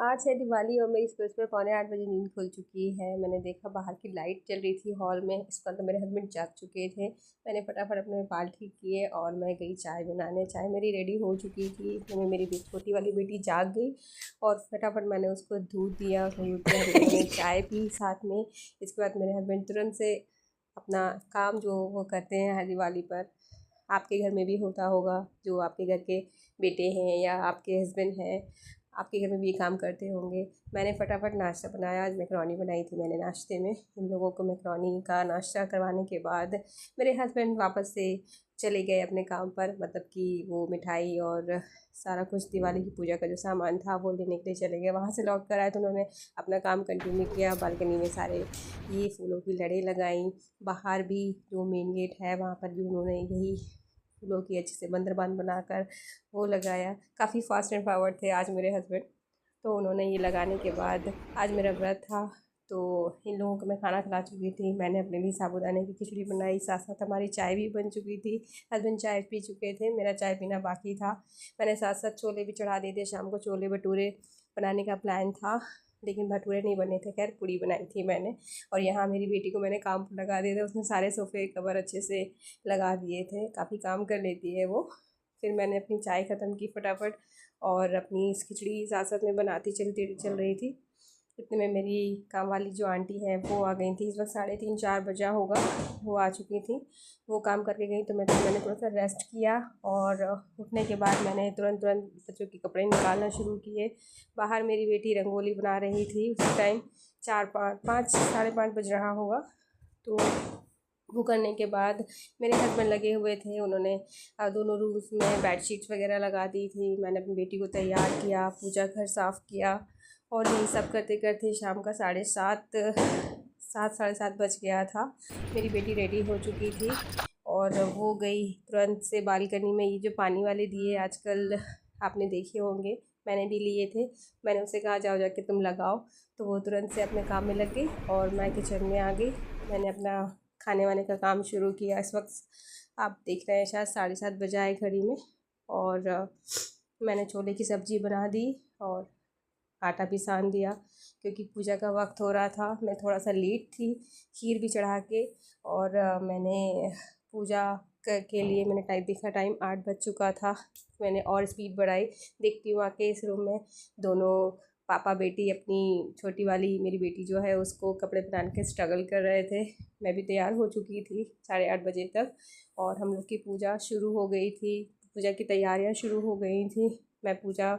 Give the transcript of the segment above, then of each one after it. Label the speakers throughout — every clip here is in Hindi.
Speaker 1: आज है दिवाली और मेरी सुबह सुबह 7:45 नींद खुल चुकी है। मैंने देखा बाहर की लाइट चल रही थी हॉल में, इस पर तो मेरे हस्बैंड जाग चुके थे। मैंने फटाफट अपने बाल ठीक किए और मैं गई चाय बनाने। चाय मेरी रेडी हो चुकी थी, इतने में मेरी छोटी वाली बेटी जाग गई और फटाफट मैंने उसको दूध दिया। उसको दूध दिया, हम लोगों ने चाय पी साथ में। इसके बाद मेरे हस्बैंड तुरंत से अपना काम जो वो करते हैं हर दिवाली पर, आपके घर में भी होता होगा, जो आपके घर के बेटे हैं या आपके हस्बैंड हैं, आपके घर में भी ये काम करते होंगे। मैंने फटाफट नाश्ता बनाया। आज मैकरोनी बनाई थी मैंने नाश्ते में। इन लोगों को मैकरोनी का नाश्ता करवाने के बाद मेरे हस्बैंड वापस से चले गए अपने काम पर, मतलब कि वो मिठाई और सारा कुछ दिवाली की पूजा का जो सामान था वो लेने के लिए चले गए। वहाँ से लौट कर आए तो उन्होंने अपना काम कंटिन्यू किया। बालकनी में सारे ये फूलों की लड़ें लगाई। बाहर भी जो मेन गेट है वहाँ पर भी उन्होंने यही फूलों की अच्छे से बंदरबान बनाकर वो लगाया। काफ़ी फास्ट एंड फॉरवर्ड थे आज मेरे हस्बैंड। तो उन्होंने ये लगाने के बाद, आज मेरा व्रत था तो इन लोगों को मैं खाना खिला चुकी थी। मैंने अपने लिए साबूदाने की खिचड़ी बनाई, साथ साथ हमारी चाय भी बन चुकी थी। हस्बैंड चाय पी चुके थे, मेरा चाय पीना बाकी था। मैंने साथ साथ छोले भी चढ़ा दिए थे। शाम को छोले भटूरे बनाने का प्लान था लेकिन भटूरे नहीं बने थे, खैर पूड़ी बनाई थी मैंने। और यहाँ मेरी बेटी को मैंने काम पर लगा दिया था, उसने सारे सोफ़े कवर अच्छे से लगा दिए थे। काफ़ी काम कर लेती है वो। फिर मैंने अपनी चाय ख़त्म की फटाफट और अपनी इस खिचड़ी साथ साथ में बनाती चल रही थी। इतने में मेरी काम वाली जो आंटी हैं वो आ गई थी। इस वक्त 3:30-4 बजा होगा, वो आ चुकी थी। वो काम करके गई तो मैंने थोड़ा सा रेस्ट किया और उठने के बाद मैंने तुरंत बच्चों के कपड़े निकालना शुरू किए। बाहर मेरी बेटी रंगोली बना रही थी। उस टाइम 4-5 साढ़े 5 बज रहा होगा। तो वो करने के बाद मेरे हस्बैंड लगे हुए थे। उन्होंने दोनों रूम्स में बेडशीट्स वगैरह लगा दी थी। मैंने अपनी बेटी को तैयार किया, पूजा घर साफ़ किया और यही सब करते करते शाम का 7:30 बज गया था। मेरी बेटी रेडी हो चुकी थी और वो गई तुरंत से बालकनी में। ये जो पानी वाले दिए आजकल आपने देखे होंगे, मैंने भी लिए थे। मैंने उसे कहा जाओ जाके तुम लगाओ, तो वो तुरंत से अपने काम में लग गई और मैं किचन में आ गई। मैंने अपना खाने वाने का काम शुरू किया। इस वक्त आप देख रहे हैं शायद 7:30 बजाए घड़ी में। और मैंने छोले की सब्ज़ी बना दी और आटा भी सान दिया क्योंकि पूजा का वक्त हो रहा था। मैं थोड़ा सा लेट थी खीर भी चढ़ा के। और मैंने पूजा के लिए मैंने टाइम 8 बज चुका था। मैंने और स्पीड बढ़ाई। देखती हूँ आके इस रूम में दोनों पापा बेटी, अपनी छोटी वाली मेरी बेटी जो है उसको कपड़े पहनाने के स्ट्रगल कर रहे थे। मैं भी तैयार हो चुकी थी 8:30 बजे तक और हम लोग की पूजा शुरू हो गई थी। पूजा की तैयारियां शुरू हो गई थी। मैं पूजा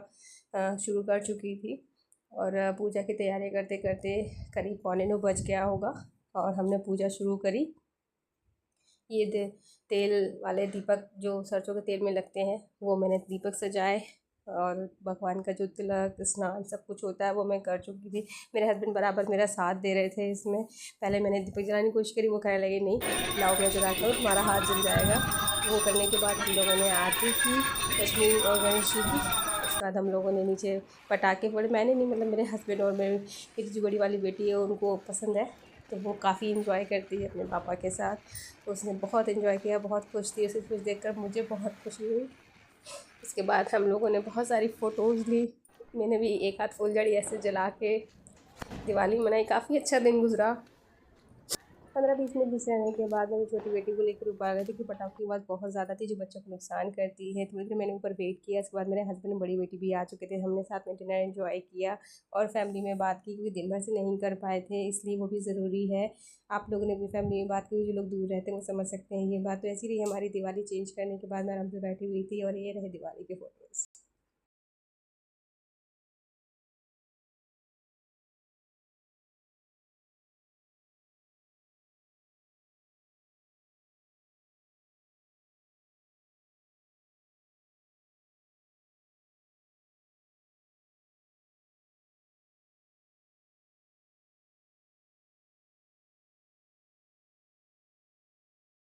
Speaker 1: शुरू कर चुकी थी और पूजा की तैयारी करते करते करीब 8:45 बज गया होगा और हमने पूजा शुरू करी। ये तेल वाले दीपक जो सरसों के तेल में लगते हैं वो मैंने दीपक सजाए और भगवान का जो तिलक स्नान सब कुछ होता है वो मैं कर चुकी थी। मेरे हस्बैंड बराबर मेरा साथ दे रहे थे इसमें। पहले मैंने दीपक जलाने की कोशिश करी, वो कहने लगे नहीं लाओ मैं जलाता हूँ, तुम्हारा हाथ जल जाएगा। वो करने के बाद हम लोगों ने आरती की लक्ष्मी और गणेश जी की। उसके बाद हम लोगों ने नीचे पटाखे फोड़े। मैंने नहीं, मतलब मेरे हस्बैंड और मेरी जो बड़ी वाली बेटी है उनको पसंद है तो वो काफ़ी इन्जॉय करती है अपने पापा के साथ। तो उसने बहुत इन्जॉय किया, बहुत खुश थी। उसे खुश देखकर मुझे बहुत खुशी हुई। उसके बाद हम लोगों ने बहुत सारी फ़ोटोज़ ली। मैंने भी एक आध फुलझड़ी ऐसे जला के दिवाली मनाई। काफ़ी अच्छा दिन गुजरा। 15-20 मिनट बीच रहने के बाद मेरी छोटी बेटी को लेकर ऊपर आ गई थी कि पटाखों की आवाज़ बहुत ज़्यादा थी जो बच्चों को नुकसान करती है। थोड़ी देर मैंने ऊपर वेट किया। उसके बाद मेरे हस्बैंड और बड़ी बेटी भी आ चुके थे। हमने साथ में डिनर एंजॉय किया और फैमिली में बात की क्योंकि दिन भर से नहीं कर पाए थे, इसलिए वो भी ज़रूरी है। आप लोगों ने अपनी फैमिली में बात की, जो लोग दूर रहते हैं वो समझ सकते हैं ये बात। तो ऐसी रही हमारी दिवाली। चेंज करने के बाद मैं आराम से बैठी हुई थी और ये रहे दिवाली के फ़ोटोज़।